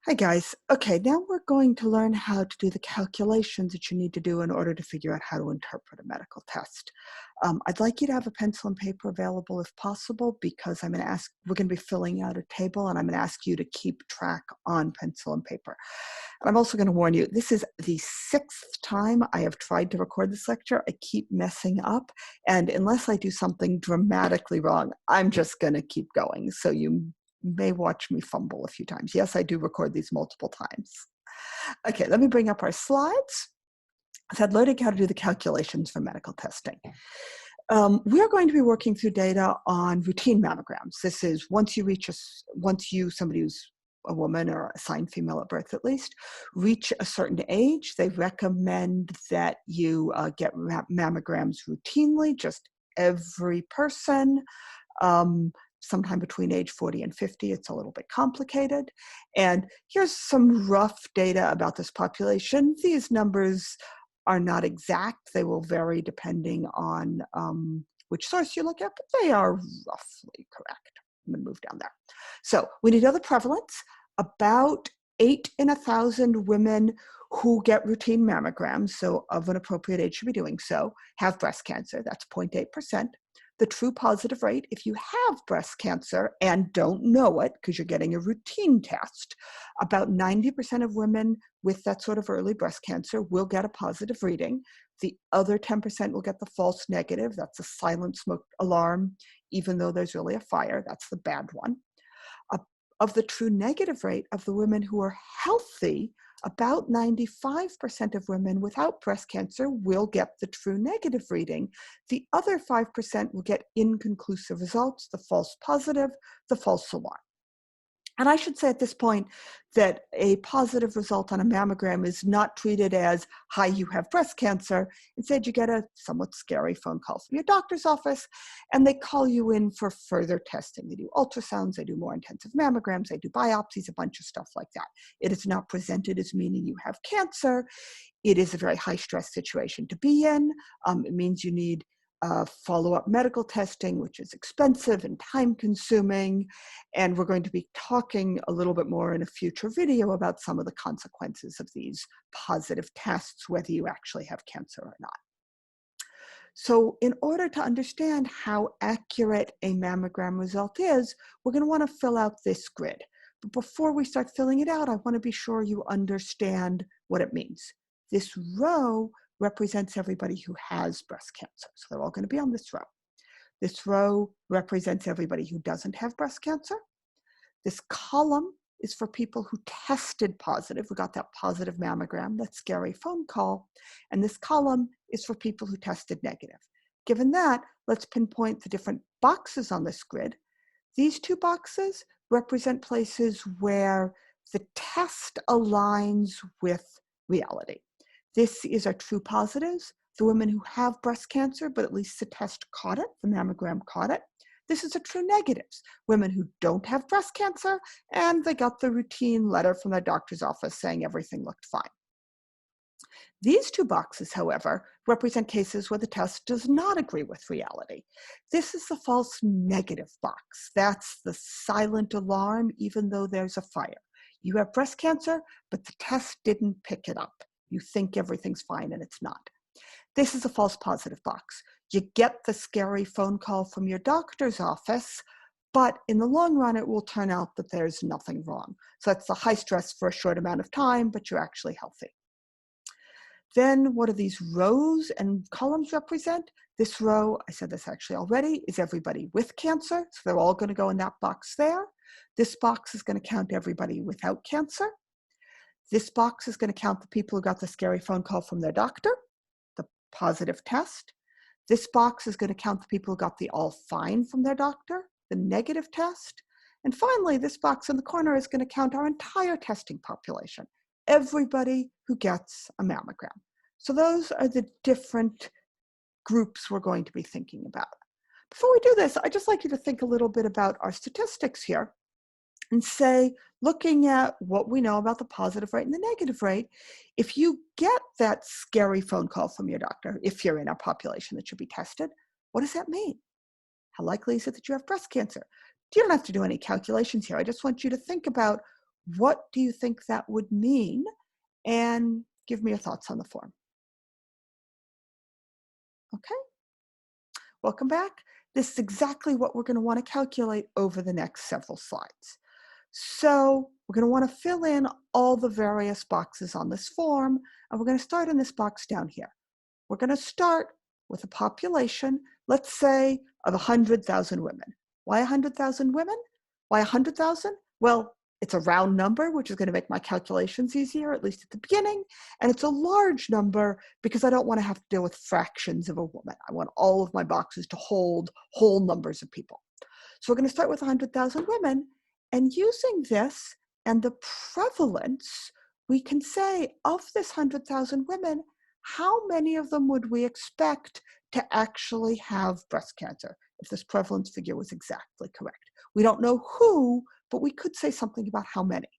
Hi guys. Okay, now we're going to learn how to do the calculations that you need to do in order to figure out how to interpret a medical test. I'd like you to have a pencil and paper available if possible because we're going to be filling out a table and I'm going to ask you to keep track on pencil and paper. And I'm also going to warn you, this is the 6th time I have tried to record this lecture. I keep messing up, and unless I do something dramatically wrong, I'm just going to keep going. So you may watch me fumble a few times. Yes, I do record these multiple times. Okay, let me bring up our slides. I said learning how to do the calculations for medical testing. We're going to be working through data on routine mammograms. This is somebody who's a woman or assigned female at birth at least, reach a certain age. They recommend that you get mammograms routinely, just every person. Sometime between age 40 and 50. It's a little bit complicated. And here's some rough data about this population. These numbers are not exact. They will vary depending on which source you look at, but they are roughly correct. I'm going to move down there. So we need to know the prevalence. About 8 in 1,000 women who get routine mammograms, so of an appropriate age should be doing so, have breast cancer. That's 0.8%. The true positive rate, if you have breast cancer and don't know it because you're getting a routine test, about 90% of women with that sort of early breast cancer will get a positive reading. The other 10% will get the false negative. That's a silent smoke alarm, even though there's really a fire. That's the bad one. Of the true negative rate of the women who are healthy, about 95% of women without breast cancer will get the true negative reading. The other 5% will get inconclusive results, the false positive, the false alarm. And I should say at this point that a positive result on a mammogram is not treated as, hi, you have breast cancer. Instead, you get a somewhat scary phone call from your doctor's office, and they call you in for further testing. They do ultrasounds, they do more intensive mammograms, they do biopsies, a bunch of stuff like that. It is not presented as meaning you have cancer. It is a very high-stress situation to be in. It means you need follow-up medical testing, which is expensive and time-consuming. And we're going to be talking a little bit more in a future video about some of the consequences of these positive tests, whether you actually have cancer or not. So in order to understand how accurate a mammogram result is, we're going to want to fill out this grid. But before we start filling it out, I want to be sure you understand what it means. This row represents everybody who has breast cancer. So they're all going to be on this row. This row represents everybody who doesn't have breast cancer. This column is for people who tested positive. We got that positive mammogram, that scary phone call. And this column is for people who tested negative. Given that, let's pinpoint the different boxes on this grid. These two boxes represent places where the test aligns with reality. This is our true positives, the women who have breast cancer, but at least the test caught it, the mammogram caught it. This is a true negatives, women who don't have breast cancer, and they got the routine letter from their doctor's office saying everything looked fine. These two boxes, however, represent cases where the test does not agree with reality. This is the false negative box. That's the silent alarm, even though there's a fire. You have breast cancer, but the test didn't pick it up. You think everything's fine and it's not. This is a false positive box. You get the scary phone call from your doctor's office, but in the long run, it will turn out that there's nothing wrong. So that's the high stress for a short amount of time, but you're actually healthy. Then what do these rows and columns represent? This row, I said this actually already, is everybody with cancer. So they're all going to go in that box there. This box is going to count everybody without cancer. This box is going to count the people who got the scary phone call from their doctor, the positive test. This box is going to count the people who got the all fine from their doctor, the negative test. And finally, this box in the corner is going to count our entire testing population, everybody who gets a mammogram. So those are the different groups we're going to be thinking about. Before we do this, I'd just like you to think a little bit about our statistics here and say, looking at what we know about the positive rate and the negative rate, if you get that scary phone call from your doctor, if you're in a population that should be tested, what does that mean? How likely is it that you have breast cancer? You don't have to do any calculations here. I just want you to think about What do you think that would mean? And give me your thoughts on the form. Okay, welcome back. This is exactly what we're going to want to calculate over the next several slides. So we're going to want to fill in all the various boxes on this form, and we're going to start in this box down here. We're going to start with a population, let's say, of 100,000 women. Why 100,000 women? Why 100,000? Well, it's a round number, which is going to make my calculations easier, at least at the beginning. And it's a large number because I don't want to have to deal with fractions of a woman. I want all of my boxes to hold whole numbers of people. So we're going to start with 100,000 women. And using this and the prevalence, we can say of this 100,000 women, how many of them would we expect to actually have breast cancer if this prevalence figure was exactly correct? We don't know who, but we could say something about how many.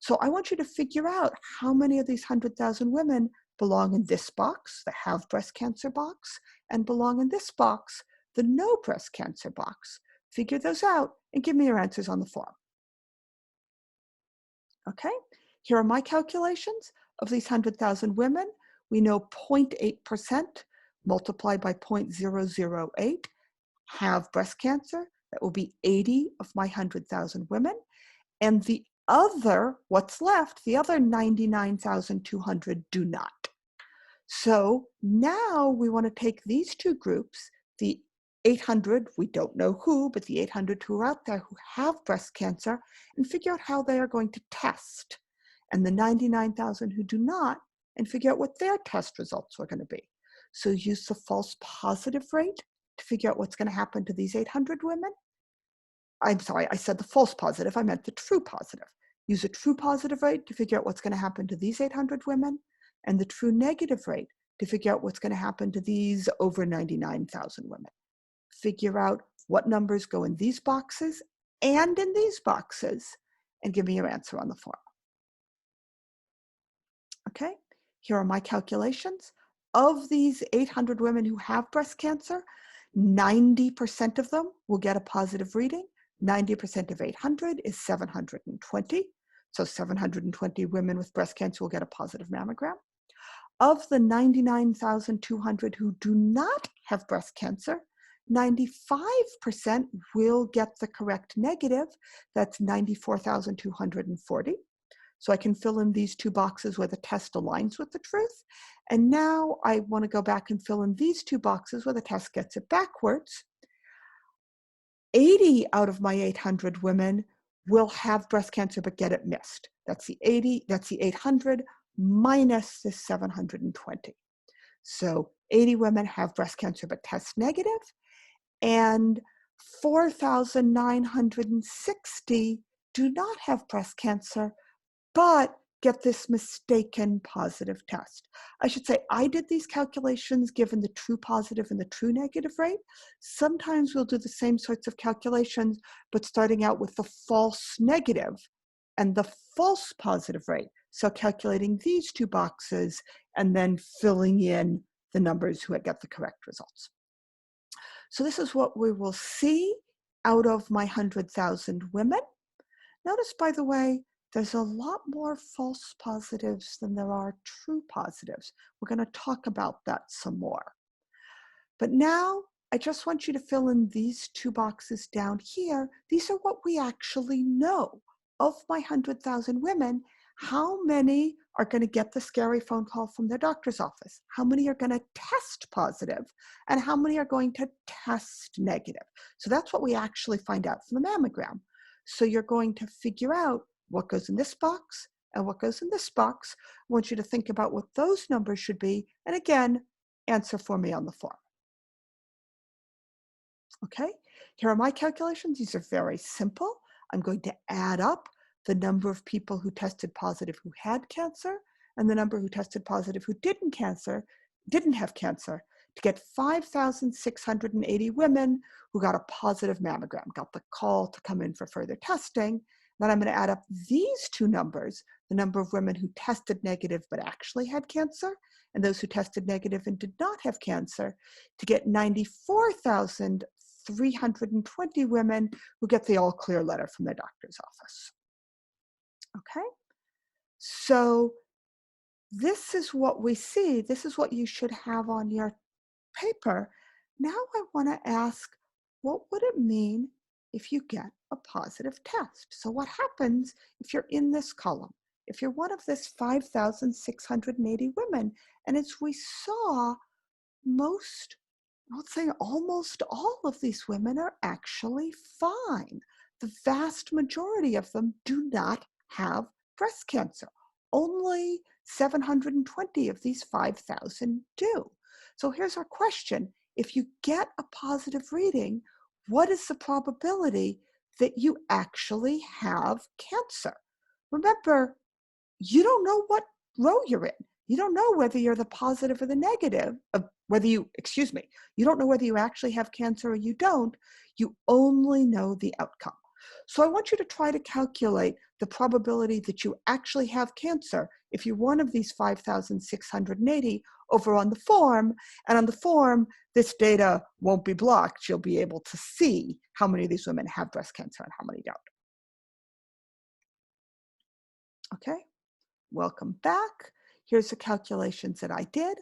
So I want you to figure out how many of these 100,000 women belong in this box, the have breast cancer box, and belong in this box, the no breast cancer box. Figure those out and give me your answers on the form. Okay, here are my calculations of these 100,000 women. We know 0.8% multiplied by 0.008 have breast cancer. That will be 80 of my 100,000 women. And the other, what's left, the other 99,200 do not. So now we want to take these two groups, the 800, we don't know who, but the 800 who are out there who have breast cancer, and figure out how they are going to test. And the 99,000 who do not, and figure out what their test results are going to be. So use the false positive rate to figure out what's going to happen to these 800 women. I'm sorry, I said the false positive, I meant the true positive. Use a true positive rate to figure out what's going to happen to these 800 women, and the true negative rate to figure out what's going to happen to these over 99,000 women. Figure out what numbers go in these boxes and in these boxes, and give me your answer on the form. Okay, here are my calculations. Of these 800 women who have breast cancer, 90% of them will get a positive reading. 90% of 800 is 720. So 720 women with breast cancer will get a positive mammogram. Of the 99,200 who do not have breast cancer, 95% will get the correct negative. That's 94,240. So I can fill in these two boxes where the test aligns with the truth. And now I want to go back and fill in these two boxes where the test gets it backwards. 80 out of my 800 women will have breast cancer but get it missed. That's the 80, that's the 800 minus the 720. So 80 women have breast cancer but test negative, and 4,960 do not have breast cancer but get this mistaken positive test. I should say I did these calculations given the true positive and the true negative rate. Sometimes we'll do the same sorts of calculations, but starting out with the false negative and the false positive rate. So calculating these two boxes and then filling in the numbers who get the correct results. So this is what we will see out of my 100,000 women. Notice, by the way, there's a lot more false positives than there are true positives. We're going to talk about that some more. But now I just want you to fill in these two boxes down here. These are what we actually know. Of my 100,000 women, how many are going to get the scary phone call from their doctor's office? How many are going to test positive? And how many are going to test negative? So that's what we actually find out from the mammogram. So you're going to figure out what goes in this box and what goes in this box. I want you to think about what those numbers should be. And again, answer for me on the form. Okay, here are my calculations. These are very simple. I'm going to add up the number of people who tested positive who had cancer and the number who tested positive who didn't have cancer to get 5,680 women who got a positive mammogram, got the call to come in for further testing. Then I'm going to add up these two numbers, the number of women who tested negative but actually had cancer, and those who tested negative and did not have cancer, to get 94,320 women who get the all clear letter from their doctor's office. Okay? So this is what we see. This is what you should have on your paper. Now I want to ask, what would it mean if you get a positive test? So what happens if you're in this column? If you're one of this 5,680 women, and as we saw, most, I would say almost all of these women are actually fine. The vast majority of them do not have breast cancer. Only 720 of these 5,000 do. So here's our question. If you get a positive reading, what is the probability that you actually have cancer? Remember, you don't know what row you're in. You don't know whether you're the positive or the negative, whether you, excuse me, you don't know whether you actually have cancer or you don't. You only know the outcome. So I want you to try to calculate the probability that you actually have cancer if you're one of these 5,680 over on the form. And on the form, this data won't be blocked. You'll be able to see how many of these women have breast cancer and how many don't. Okay? Welcome back. Here's the calculations that I did.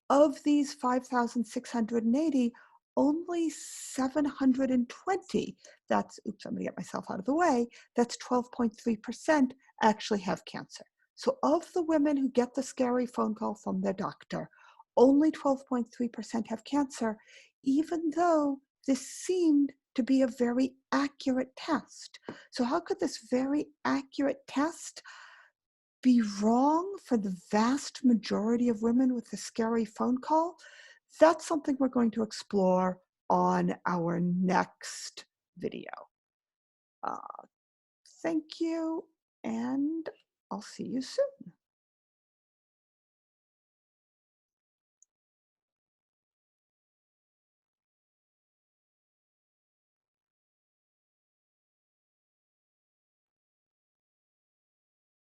Of these 5,680, only 720, that's, oops, I'm gonna get myself out of the way, that's 12.3% actually have cancer. So of the women who get the scary phone call from their doctor, only 12.3% have cancer, even though this seemed to be a very accurate test. So how could this very accurate test be wrong for the vast majority of women with a scary phone call? That's something we're going to explore on our next video. Uh, thank you, and I'll see you soon.